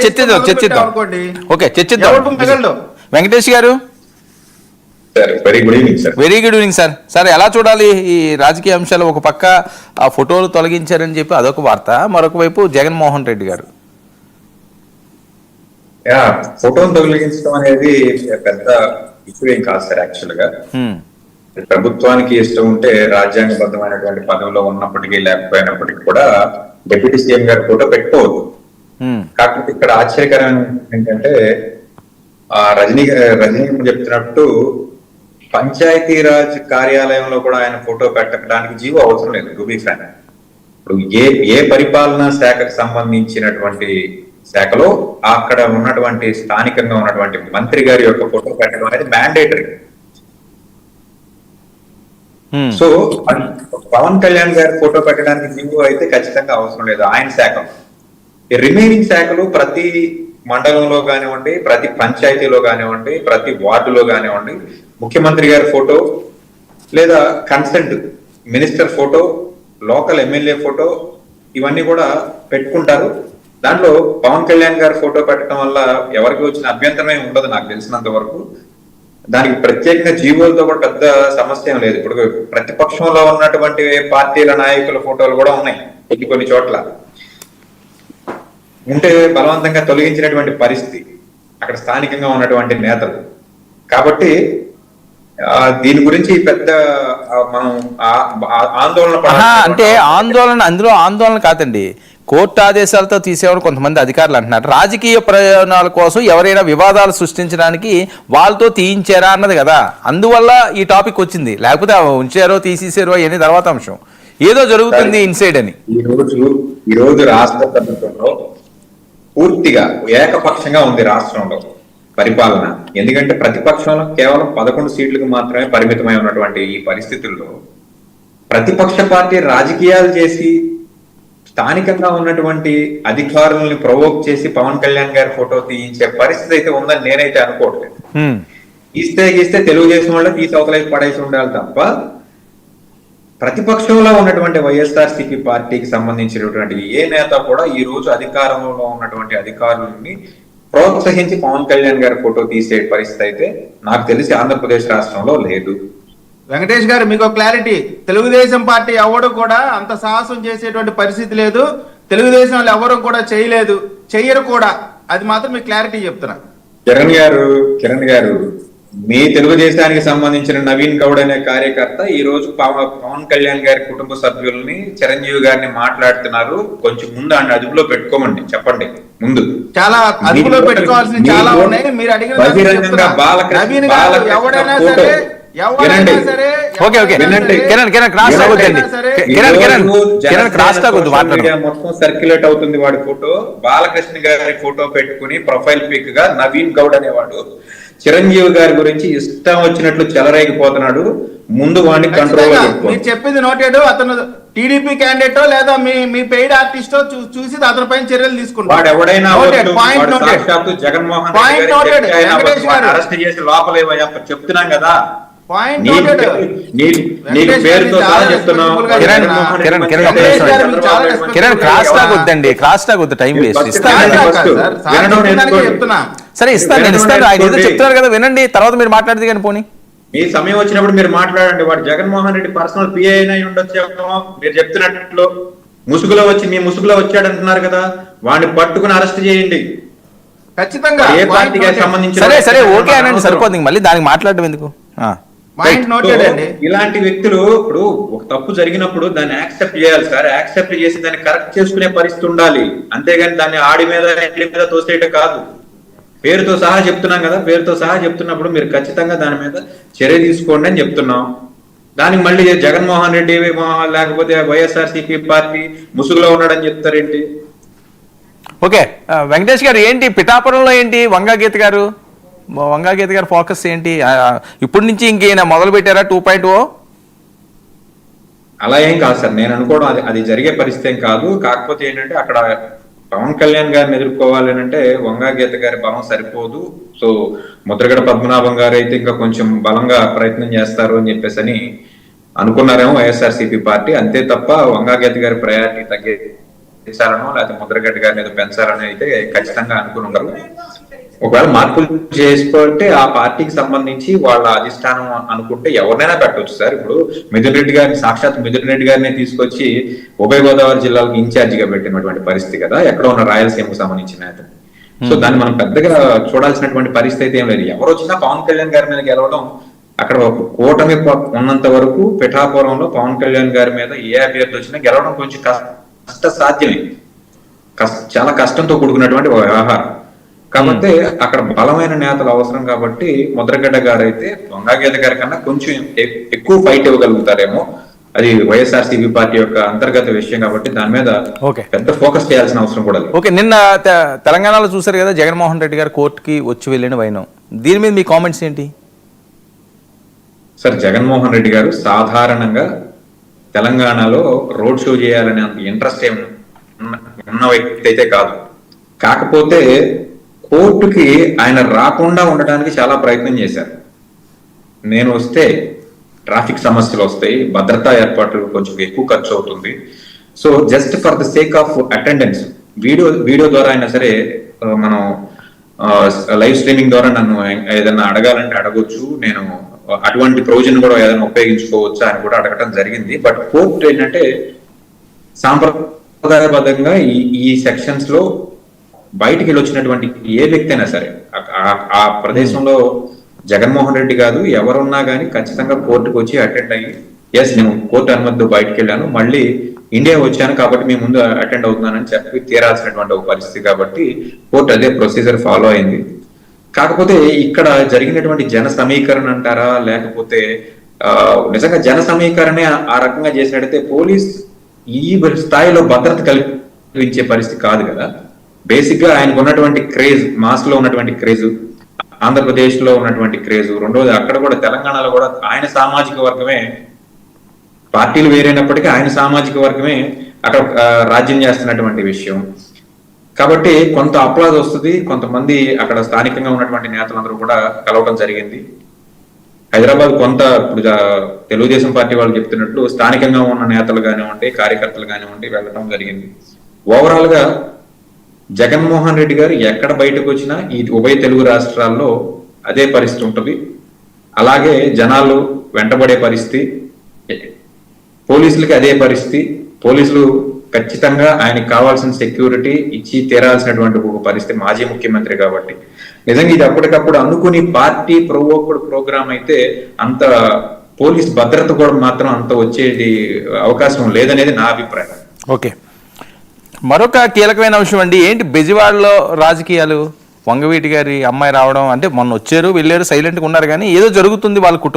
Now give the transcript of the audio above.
చర్చిద్దాం అనుకోండి. ఓకే, చర్చిద్దాం. వెంకటేష్ గారు, very good evening sir. Very good evening sir. Sir, ఎలా చూడాలి ఈ రాజకీయ అంశాలు? ఒక పక్క ఆ ఫోటోలు తొలగించారని చెప్పి అదొక వార్త, మరొక వైపు జగన్మోహన్ రెడ్డి గారు ఫోటోను తొలగించడం అనేది పెద్ద ఇష్యూ ఏం కాదు సార్. యాక్చువల్ గా ప్రభుత్వానికి ఇష్టం ఉంటే రాజ్యాంగబద్ధమైనటువంటి పదవిలో ఉన్నప్పటికీ లేకపోయినప్పటికీ కూడా డిప్యూటీ సీఎం గారి ఫోటో పెట్టుకోవద్దు. కాకపోతే ఇక్కడ ఆశ్చర్యకరం ఏంటంటే రజనీ చెప్తున్నట్టు పంచాయతీరాజ్ కార్యాలయంలో కూడా ఆయన ఫోటో పెట్టడానికి జీవో అవసరం లేదు. టు బి ఫ్రాంక్, ఇప్పుడు ఏ పరిపాలనా శాఖకు సంబంధించినటువంటి శాఖలో అక్కడ ఉన్నటువంటి స్థానికంగా ఉన్నటువంటి మంత్రి గారి యొక్క ఫోటో పెట్టడం అనేది మ్యాండేటరీ. సో పవన్ కళ్యాణ్ గారి ఫోటో పెట్టడానికి జీవో అయితే ఖచ్చితంగా అవసరం లేదు ఆయన శాఖలో. రిమైనింగ్ శాఖలు ప్రతి మండలంలో కానివ్వండి, ప్రతి పంచాయతీలో కానివ్వండి, ప్రతి వార్డులో కానివ్వండి, ముఖ్యమంత్రి గారి ఫోటో లేదా consent minister photo, local MLA photo ఇవన్నీ కూడా పెట్టుకుంటారు. దాంట్లో పవన్ కళ్యాణ్ గారి ఫోటో పెట్టడం వల్ల ఎవరికి వచ్చిన అభ్యంతరమే ఉండదు నాకు తెలిసినంత వరకు. దానికి ప్రత్యేకంగా జీవోలతో కూడా పెద్ద సమస్య ఏం లేదు. ఇప్పుడు ప్రతిపక్షంలో ఉన్నటువంటి పార్టీల నాయకుల ఫోటోలు కూడా ఉన్నాయి కొన్ని చోట్ల, ఉంటే బలవంతంగా తొలగించినటువంటి పరిస్థితి అక్కడ స్థానికంగా ఉన్నటువంటి నేతలు. కాబట్టి దీని గురించి పెద్ద మనం ఆందోళన అంటే అందులో ఆందోళన కాదండి, కోర్టు ఆదేశాలతో తీసేవారు కొంతమంది అధికారులు అంటున్నారు. రాజకీయ ప్రయోజనాల కోసం ఎవరైనా వివాదాలు సృష్టించడానికి వాళ్ళతో తీయించారా అన్నది కదా, అందువల్ల ఈ టాపిక్ వచ్చింది. లేకపోతే ఉంచారో తీసేసారో అనేది తర్వాత అంశం. ఏదో జరుగుతుంది ఇన్సైడ్ అని. ఈ రోజు రాష్ట్ర ప్రభుత్వంలో పూర్తిగా ఏకపక్షంగా ఉంది రాష్ట్రంలో పరిపాలన. ఎందుకంటే ప్రతిపక్షంలో కేవలం 11 సీట్లకు మాత్రమే పరిమితమై ఉన్నటువంటి ఈ పరిస్థితుల్లో ప్రతిపక్ష పార్టీ రాజకీయాలు చేసి స్థానికంగా ఉన్నటువంటి అధికారులను ప్రొవోక్ చేసి పవన్ కళ్యాణ్ గారి ఫోటో తీయించే పరిస్థితి అయితే ఉందని నేనైతే అనుకోవట్లేదు. గీస్తే తెలుగుదేశం వల్ల తీసి అవతలైపు పడేసి ఉండాలి తప్ప ప్రతిపక్షంలో ఉన్నటువంటి వైఎస్ఆర్సీపీ పార్టీకి సంబంధించినటువంటి ఏ నేత కూడా ఈ రోజు అధికారంలో ఉన్నటువంటి అధికారులని ప్రోత్సహించి పవన్ కళ్యాణ్ గారి ఫోటో తీసే పరిస్థితి అయితే నాకు తెలిసి ఆంధ్రప్రదేశ్ రాష్ట్రంలో లేదు. వెంకటేష్ గారు, మీకు క్లారిటీ, తెలుగుదేశం పార్టీ ఎవరు కూడా అంత సాహసం చేసేటువంటి పరిస్థితి లేదు. తెలుగుదేశం వాళ్ళు ఎవరు కూడా చేయలేదు, చెయ్యరు కూడా. అది మాత్రం మీకు క్లారిటీ చెప్తున్నా. కిరణ్ గారు మీ తెలుగుదేశానికి సంబంధించిన నవీన్ గౌడ్ అనే కార్యకర్త ఈ రోజు పవన్ కళ్యాణ్ గారి కుటుంబ సభ్యుల్ని, చిరంజీవి గారిని మాట్లాడుతున్నారు. కొంచెం ముందు ఆయన అదుపులో పెట్టుకోమండి, చెప్పండి. ముందు చాలా అదుపులో పెట్టుకోవాల్సింది చాలా ఉన్నాయి. మీరు అడిగిన మొత్తం సర్క్యులేట్ అవుతుంది వాడి ఫోటో. బాలకృష్ణ గారి ఫోటో పెట్టుకుని ప్రొఫైల్ పిక్ గా నవీన్ గౌడ్ అనేవాడు చిరంజీవి గారి గురించి ఇష్టం వచ్చినట్లు చెలరేగిపోతున్నాడు. ముందు వాడిని కంట్రోల్. మీరు చెప్పింది నోటెడ్. అతను టీడీపీ క్యాండిడేటో లేదా మీ పెయిడ్ ఆర్టిస్టో చూసి అతని పైన చర్యలు తీసుకుంటారు. ఎవడైనా జగన్మోహన్ అరెస్ట్ చేసి లోపలేవయ్యా చెప్తున్నాం కదా. పేరుతో కిరణ్, క్రాస్ టాక్ వద్దండి, క్రాస్ టాక్ వద్దు, టైం వేస్ట్. సరే ఇస్తాను, నేను ఇస్తాను. ఆయన ఏదో చెప్తున్నారు కదా, వినండి, తర్వాత మీరు మాట్లాడితే కానీ పోనీ. మీ సమయం వచ్చినప్పుడు మీరు మాట్లాడండి. వాడు జగన్మోహన్ రెడ్డి పర్సనల్ పిఏ అయినా ఉండొచ్చు. మీరు చెప్తున్నట్లు మీ ముసుగులో వచ్చాడు అంటున్నారు కదా, వాడిని పట్టుకుని అరెస్ట్ చేయండి ఖచ్చితంగా. ఏ పార్టీకి సంబంధించి సరే ఓకే అనండి, సరిపోతుంది. మళ్ళీ దానికి మాట్లాడడం ఎందుకు? ఇలాంటి వ్యక్తులు ఇప్పుడు ఒక తప్పు జరిగినప్పుడు దాన్ని యాక్సెప్ట్ చేయాలి సార్. యాక్సెప్ట్ చేసి దాన్ని కరెక్ట్ చేసుకునే పరిస్థితి ఉండాలి. అంతేగాని దాన్ని ఆడి మీద ఇంటి మీద తోసేయటం కాదు. పేరుతో సహా చెప్తున్నాం కదా, పేరుతో సహా చెప్తున్నప్పుడు మీరు ఖచ్చితంగా దాని మీద చర్య తీసుకోండి అని చెప్తున్నాం. దానికి మళ్ళీ జగన్మోహన్ రెడ్డి లేకపోతే వైఎస్ఆర్సీపీ పార్టీ ముసుగులో ఉన్నాడని చెప్తారేంటి? ఓకే, వెంకటేష్ గారు, ఏంటి పిఠాపురంలో ఏంటి వంగాగీత గారు ఫోకస్ ఏంటి? ఇప్పటి నుంచి ఇంకేనా మొదలు పెట్టారా 2.0? అలా ఏం కాదు సార్, నేను అనుకోవడం అది జరిగే పరిస్థితి ఏం కాదు. కాకపోతే ఏంటంటే అక్కడ పవన్ కళ్యాణ్ గారిని ఎదుర్కోవాలి అంటే వంగాగీత గారి బలం సరిపోదు. సో ముద్రగడ పద్మనాభం గారు అయితే ఇంకా కొంచెం బలంగా ప్రయత్నం చేస్తారు అని చెప్పేసి అని అనుకున్నారేమో వైఎస్ఆర్సీపీ పార్టీ. అంతే తప్ప వంగాగీత గారి ప్రయారిటీ తగ్గే పెంచాలనో లేకపోతే ముద్రగడ్డ గారిని ఏదో పెంచాలని అయితే ఖచ్చితంగా అనుకుని ఉండరు. ఒకవేళ మార్పులు చేసుకుంటే ఆ పార్టీకి సంబంధించి వాళ్ళ అధిష్టానం అనుకుంటే ఎవరినైనా పెట్టవచ్చు సార్. ఇప్పుడు మిథున్ రెడ్డి గారిని, సాక్షాత్ మిథున్ రెడ్డి గారిని తీసుకొచ్చి ఉభయ గోదావరి జిల్లాలకు ఇన్ఛార్జిగా పెట్టినటువంటి పరిస్థితి కదా, ఎక్కడ ఉన్న రాయలసీమకు సంబంధించిన నేత. సో దాన్ని మనం పెద్దగా చూడాల్సినటువంటి పరిస్థితి అయితే ఏం లేదు. ఎవరు వచ్చినా పవన్ కళ్యాణ్ గారి మీద గెలవడం, అక్కడ ఒక కూటమి ఉన్నంత వరకు పిఠాపురంలో పవన్ కళ్యాణ్ గారి మీద ఏ అభ్యర్థి వచ్చినా గెలవడం కొంచెం కష్ట సాధ్యమే, చాలా కష్టంతో కూడుకున్నటువంటి వ్యవహారం. కాబట్టి అక్కడ బలమైన నేతలు అవసరం. కాబట్టి ముద్రగడ్డ గారు అయితే దొంగగేద గారి కన్నా కొంచెం ఎక్కువ ఫైట్ ఇవ్వగలుగుతారేమో. అది వైఎస్ఆర్సీపీ పార్టీ యొక్క అంతర్గత విషయం కాబట్టి దాని మీద పెద్ద ఫోకస్ చేయాల్సిన అవసరం కూడా లేదు. ఓకే, నిన్న తెలంగాణలో చూసారు కదా జగన్మోహన్ రెడ్డి గారు కోర్టుకి వచ్చి వెళ్ళిన వైనం, దీని మీద మీ కామెంట్స్ ఏంటి? సార్, జగన్మోహన్ రెడ్డి గారు సాధారణంగా తెలంగాణలో రోడ్ షో చేయాలనే అంత ఇంట్రెస్ట్ ఏమి ఉన్న వ్యక్తి అయితే కాదు. కాకపోతే కోర్టుకి ఆయన రాకుండా ఉండడానికి చాలా ప్రయత్నం చేశారు. నేను వస్తే ట్రాఫిక్ సమస్యలు వస్తాయి, భద్రతా ఏర్పాట్లు కొంచెం ఎక్కువ ఖర్చు అవుతుంది, so just for the sake of attendance video ద్వారా అయినా సరే మనం లైవ్ స్ట్రీమింగ్ ద్వారా నన్ను ఏదైనా అడగాలంటే అడగొచ్చు, నేను అటువంటి ప్రొవిజన్ కూడా ఏదైనా ఉపయోగించుకోవచ్చు అని కూడా అడగటం జరిగింది. బట్ కోర్టు ఏంటంటే సాంప్రదాయబద్ధంగా ఈ సెక్షన్స్ లో బయటికి వెళ్ళి వచ్చినటువంటి ఏ వ్యక్తి అయినా సరే ఆ ప్రదేశంలో జగన్మోహన్ రెడ్డి కాదు ఎవరున్నా కానీ ఖచ్చితంగా కోర్టుకు వచ్చి అటెండ్ అయ్యి, ఎస్ నేను కోర్టు అనుమతితో బయటకు వెళ్ళాను, మళ్ళీ ఇండియా వచ్చాను కాబట్టి మీ ముందు అటెండ్ అవుతున్నానని చెప్పి తీరాల్సినటువంటి ఒక పరిస్థితి. కాబట్టి కోర్టు అదే ప్రొసీజర్ ఫాలో అయింది. కాకపోతే ఇక్కడ జరిగినటువంటి జన సమీకరణ అంటారా, లేకపోతే నిజంగా జన సమీకరణే ఆ రకంగా చేసినట్టయితే పోలీస్ ఈ స్థాయిలో భద్రత కల్పించే పరిస్థితి కాదు కదా. బేసిక్ గా ఆయనకు ఉన్నటువంటి క్రేజ్, మాస్ లో ఉన్నటువంటి క్రేజ్, ఆంధ్రప్రదేశ్ లో ఉన్నటువంటి క్రేజ్, రెండోది అక్కడ కూడా తెలంగాణలో కూడా ఆయన సామాజిక వర్గమే, పార్టీలు వేరైనప్పటికీ ఆయన సామాజిక వర్గమే అక్కడ రాజ్యం చేస్తున్నటువంటి విషయం. కాబట్టి కొంత అప్లాజ్ వస్తుంది. కొంతమంది అక్కడ స్థానికంగా ఉన్నటువంటి నేతలందరూ కూడా కలవడం జరిగింది. హైదరాబాద్ కొంత ఇప్పుడు తెలుగుదేశం పార్టీ వాళ్ళు చెప్తున్నట్లు స్థానికంగా ఉన్న నేతలు కానివ్వండి, కార్యకర్తలు కానివ్వండి వెళ్ళడం జరిగింది. ఓవరాల్ గా జగన్మోహన్ రెడ్డి గారు ఎక్కడ బయటకు వచ్చినా ఈ ఉభయ తెలుగు రాష్ట్రాల్లో అదే పరిస్థితి ఉంటుంది. అలాగే జనాలు వెంటబడే పరిస్థితి, పోలీసులకి అదే పరిస్థితి. పోలీసులు ఖచ్చితంగా ఆయనకి కావాల్సిన సెక్యూరిటీ ఇచ్చి తీరాల్సినటువంటి ఒక పరిస్థితి, మాజీ ముఖ్యమంత్రి కాబట్టి. నిజంగా ఇది అప్పటికప్పుడు అనుకుని పార్టీ ప్రొవోక్డ్ ప్రోగ్రామ్ అయితే అంత పోలీస్ భద్రత కూడా మాత్రం అంత వచ్చేది అవకాశం లేదనేది నా అభిప్రాయం. ఓకే, మరొక కీలకమైన అంశం అండి, ఏంటి బెజవాడలో రాజకీయాలు? వంగవీటి గారి అమ్మాయి రావడం, అంటే మొన్న వచ్చారు వెళ్ళారు సైలెంట్గా ఉన్నారు, కానీ ఏదో జరుగుతుంది వాళ్ళ కుటుంబం